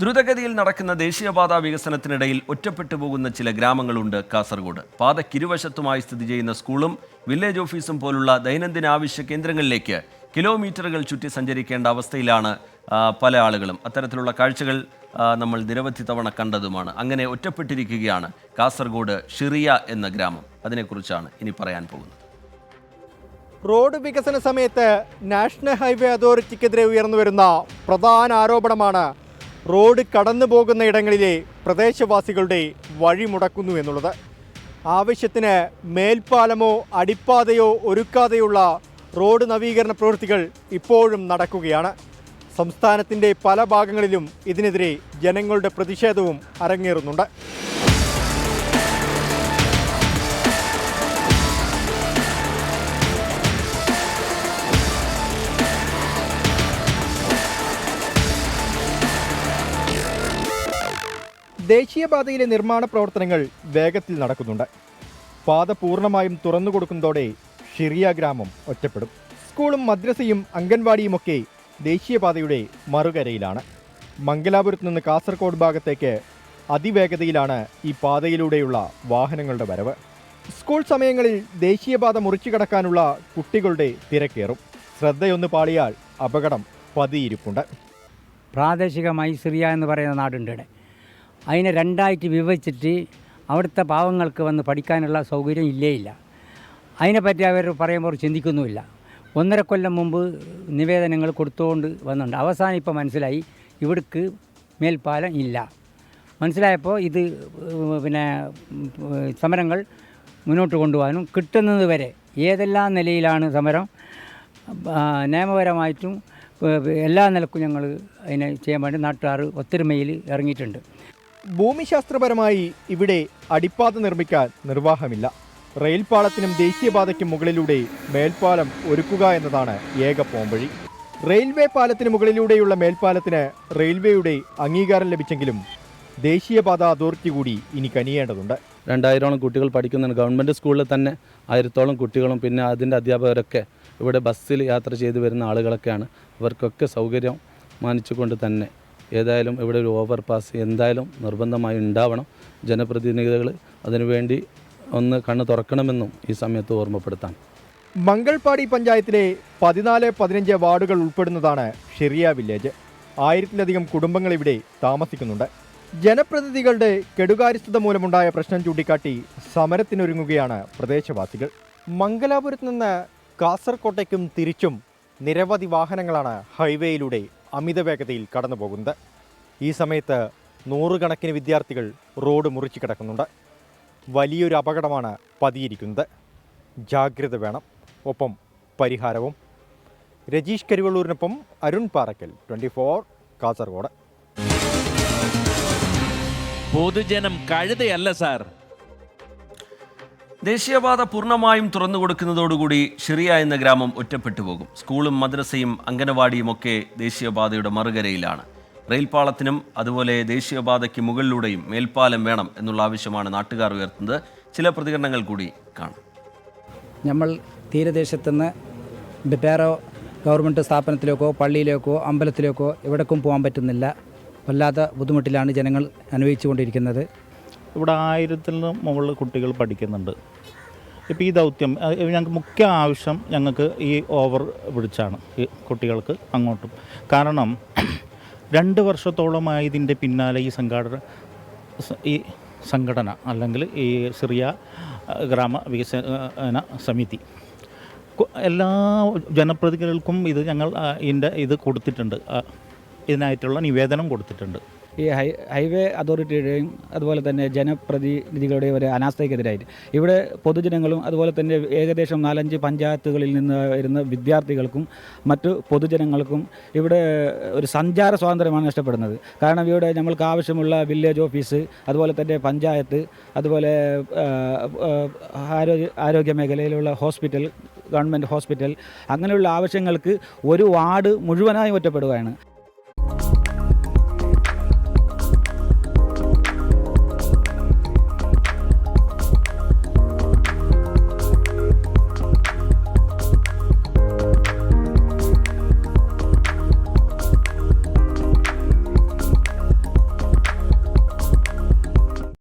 ദ്രുതഗതിയിൽ നടക്കുന്ന ദേശീയപാതാ വികസനത്തിനിടയിൽ ഒറ്റപ്പെട്ടു പോകുന്ന ചില ഗ്രാമങ്ങളുണ്ട് കാസർഗോഡ്. പാതയ്ക്കിരുവശത്തുമായി സ്ഥിതി ചെയ്യുന്ന സ്കൂളും വില്ലേജ് ഓഫീസും പോലുള്ള ദൈനംദിന ആവശ്യ കേന്ദ്രങ്ങളിലേക്ക് കിലോമീറ്ററുകൾ ചുറ്റി സഞ്ചരിക്കേണ്ട അവസ്ഥയിലാണ് പല ആളുകളും. അത്തരത്തിലുള്ള കാഴ്ചകൾ നമ്മൾ നിരവധി തവണ കണ്ടതുമാണ്. അങ്ങനെ ഒറ്റപ്പെട്ടിരിക്കുകയാണ് കാസർഗോഡ് ഷിറിയ എന്ന ഗ്രാമം. അതിനെക്കുറിച്ചാണ് ഇനി പറയാൻ പോകുന്നത്. റോഡ് വികസന സമയത്ത് നാഷണൽ ഹൈവേ അതോറിറ്റിക്കെതിരെ ഉയർന്നുവരുന്ന പ്രധാന ആരോപണമാണ് റോഡ് കടന്നു പോകുന്ന ഇടങ്ങളിലെ പ്രദേശവാസികളുടെ വഴി മുടക്കുന്നു എന്നുള്ളത്. ആവശ്യത്തിന് മേൽപ്പാലമോ അടിപ്പാതയോ ഒരുക്കാതെയുള്ള റോഡ് നവീകരണ പ്രവൃത്തികൾ ഇപ്പോഴും നടക്കുകയാണ്. സംസ്ഥാനത്തിൻ്റെ പല ഭാഗങ്ങളിലും ഇതിനെതിരെ ജനങ്ങളുടെ പ്രതിഷേധവും അരങ്ങേറുന്നുണ്ട്. ദേശീയപാതയിലെ നിർമ്മാണ പ്രവർത്തനങ്ങൾ വേഗത്തിൽ നടക്കുന്നുണ്ട്. പാത പൂർണ്ണമായും തുറന്നു കൊടുക്കുന്നതോടെ ഷിറിയ ഗ്രാമം ഒറ്റപ്പെടും. സ്കൂളും മദ്രസയും അംഗൻവാടിയുമൊക്കെ ദേശീയപാതയുടെ മറുകരയിലാണ്. മംഗലാപുരത്ത് നിന്ന് കാസർഗോഡ് ഭാഗത്തേക്ക് അതിവേഗതയിലാണ് ഈ പാതയിലൂടെയുള്ള വാഹനങ്ങളുടെ വരവ്. സ്കൂൾ സമയങ്ങളിൽ ദേശീയപാത മുറിച്ചു കടക്കാനുള്ള കുട്ടികളുടെ തിരക്കേറും. ശ്രദ്ധയൊന്ന് പാളിയാൽ അപകടം പതിയിരിപ്പുണ്ട്. പ്രാദേശികമായി സിറിയ എന്ന് പറയുന്ന നാടുണ്ട്. അതിനെ രണ്ടായിട്ട് വിഭജിച്ചിട്ട് അവിടുത്തെ പാവങ്ങൾക്ക് വന്ന് പഠിക്കാനുള്ള സൗകര്യം ഇല്ല. അതിനെപ്പറ്റി അവർ പറയുമ്പോൾ ചിന്തിക്കുന്നുമില്ല. 1.5 കൊല്ലം മുമ്പ് നിവേദനങ്ങൾ കൊടുത്തുകൊണ്ട് വന്നിട്ടുണ്ട്. അവസാനം ഇപ്പോൾ മനസ്സിലായി ഇവിടേക്ക് മേൽപ്പാലം ഇല്ല. മനസ്സിലായപ്പോൾ ഇത് സമരങ്ങൾ മുന്നോട്ട് കൊണ്ടുപോകാനും കിട്ടുന്നത് വരെ ഏതെല്ലാം നിലയിലാണ് സമരം നിയമപരമായിട്ടും എല്ലാ നിലക്കും ഞങ്ങൾ അതിനെ ചെയ്യാൻ വേണ്ടി നാട്ടുകാർ ഒത്തൊരുമയിൽ ഇറങ്ങിയിട്ടുണ്ട്. ഭൂമിശാസ്ത്രപരമായി ഇവിടെ അടിപ്പാത നിർമ്മിക്കാൻ നിർവാഹമില്ല. റെയിൽപാളത്തിനും ദേശീയപാതയ്ക്കും മുകളിലൂടെ മേൽപ്പാലം ഒരുക്കുക എന്നതാണ് ഏക പോംവഴി. റെയിൽവേ പാലത്തിന് മുകളിലൂടെയുള്ള മേൽപ്പാലത്തിന് റെയിൽവേയുടെ അംഗീകാരം ലഭിച്ചെങ്കിലും ദേശീയപാത അതോറിറ്റി കൂടി ഇനി കനിയേണ്ടതുണ്ട്. 2000ഓളം കുട്ടികൾ പഠിക്കുന്നുണ്ട്. ഗവൺമെൻറ് സ്കൂളിൽ തന്നെ 1000ഓളം കുട്ടികളും പിന്നെ അതിൻ്റെ അധ്യാപകരൊക്കെ ഇവിടെ ബസ്സിൽ യാത്ര ചെയ്തു വരുന്ന ആളുകളൊക്കെയാണ്. അവർക്കൊക്കെ സൗകര്യം മാനിച്ചുകൊണ്ട് തന്നെ ഏതായാലും ഇവിടെ ഒരു ഓവർ പാസ് എന്തായാലും നിർബന്ധമായി ഉണ്ടാവണം. ജനപ്രതിനിധികൾ അതിനുവേണ്ടി ഒന്ന് കണ്ണ് തുറക്കണമെന്നും ഈ സമയത്ത് ഓർമ്മപ്പെടുത്താൻ. മംഗൾപാടി പഞ്ചായത്തിലെ 14-15 വാർഡുകൾ ഉൾപ്പെടുന്നതാണ് ഷിറിയ വില്ലേജ്. 1000-ലധികം കുടുംബങ്ങൾ ഇവിടെ താമസിക്കുന്നുണ്ട്. ജനപ്രതിനിധികളുടെ കെടുകാര്യസ്ഥത മൂലമുണ്ടായ പ്രശ്നം ചൂണ്ടിക്കാട്ടി സമരത്തിനൊരുങ്ങുകയാണ് പ്രദേശവാസികൾ. മംഗലാപുരത്ത് നിന്ന് കാസർകോട്ടേക്കും തിരിച്ചും നിരവധി വാഹനങ്ങളാണ് ഹൈവേയിലൂടെ അമിത വേഗതയിൽ കടന്നു പോകുന്നത്. ഈ സമയത്ത് 100 കണക്കിന് വിദ്യാർത്ഥികൾ റോഡ് മുറിച്ചു കിടക്കുന്നുണ്ട്. വലിയൊരു അപകടമാണ് പതിയിരിക്കുന്നത്. ജാഗ്രത വേണം, ഒപ്പം പരിഹാരവും. രജീഷ് കരിവള്ളൂരിനൊപ്പം അരുൺ പാറക്കൽ, 24 കാസർഗോഡ്. പൊതുജനം കഴുതയല്ല സാർ. ദേശീയപാത പൂർണ്ണമായും തുറന്നു കൊടുക്കുന്നതോടുകൂടി ഷിറിയ എന്ന ഗ്രാമം ഒറ്റപ്പെട്ടു പോകും. സ്കൂളും മദ്രസയും അംഗനവാടിയും ഒക്കെ ദേശീയപാതയുടെ മറുകരയിലാണ്. റെയിൽപാളത്തിനും അതുപോലെ ദേശീയപാതയ്ക്ക് മുകളിലൂടെയും മേൽപ്പാലം വേണം എന്നുള്ള ആവശ്യമാണ് നാട്ടുകാർ ഉയർത്തുന്നത്. ചില പ്രതികരണങ്ങൾ കൂടി കാണാം. നമ്മൾ തീരദേശത്തുനിന്ന് വേറെ ഗവൺമെൻറ് സ്ഥാപനത്തിലേക്കോ പള്ളിയിലേക്കോ അമ്പലത്തിലേക്കോ എവിടേക്കും പോകാൻ പറ്റുന്നില്ല. വല്ലാത്ത ബുദ്ധിമുട്ടിലാണ് ജനങ്ങൾ അനുഭവിച്ചുകൊണ്ടിരിക്കുന്നത്. ഇവിടെ 1000-ന് മുകളിൽ കുട്ടികൾ പഠിക്കുന്നുണ്ട്. ഇപ്പോൾ ഈ ദൗത്യം ഞങ്ങൾക്ക് മുഖ്യ ആവശ്യം ഞങ്ങൾക്ക് ഈ ഓവർ ബ്രിഡ്ജാണ് ഈ കുട്ടികൾക്ക് അങ്ങോട്ടും. കാരണം 2 വർഷത്തോളമായി ഇതിൻ്റെ പിന്നാലെ ഈ സംഘടന അല്ലെങ്കിൽ ഈ സിറിയ ഗ്രാമ വികസന സമിതി എല്ലാ ജനപ്രതിനിധികൾക്കും ഞങ്ങൾ ഇത് കൊടുത്തിട്ടുണ്ട്. ഇതിനായിട്ടുള്ള നിവേദനം കൊടുത്തിട്ടുണ്ട്. ഈ ഹൈവേ അതോറിറ്റിയുടെയും അതുപോലെ തന്നെ ജനപ്രതിനിധികളുടെയും ഒരു അനാസ്ഥയ്ക്കെതിരായിട്ട് ഇവിടെ പൊതുജനങ്ങളും അതുപോലെ തന്നെ ഏകദേശം 4-5 പഞ്ചായത്തുകളിൽ നിന്ന് വരുന്ന വിദ്യാർത്ഥികൾക്കും മറ്റു പൊതുജനങ്ങൾക്കും ഇവിടെ ഒരു സഞ്ചാര സ്വാതന്ത്ര്യമാണ് നഷ്ടപ്പെടുന്നത്. കാരണം ഇവിടെ നമ്മൾക്ക് ആവശ്യമുള്ള വില്ലേജ് ഓഫീസ്, അതുപോലെ തന്നെ പഞ്ചായത്ത്, അതുപോലെ ആരോഗ്യ മേഖലയിലുള്ള ഹോസ്പിറ്റൽ, ഗവൺമെൻറ് ഹോസ്പിറ്റൽ, അങ്ങനെയുള്ള ആവശ്യങ്ങൾക്ക് ഒരു വാർഡ് മുഴുവനായി ഒറ്റപ്പെടുകയാണ്.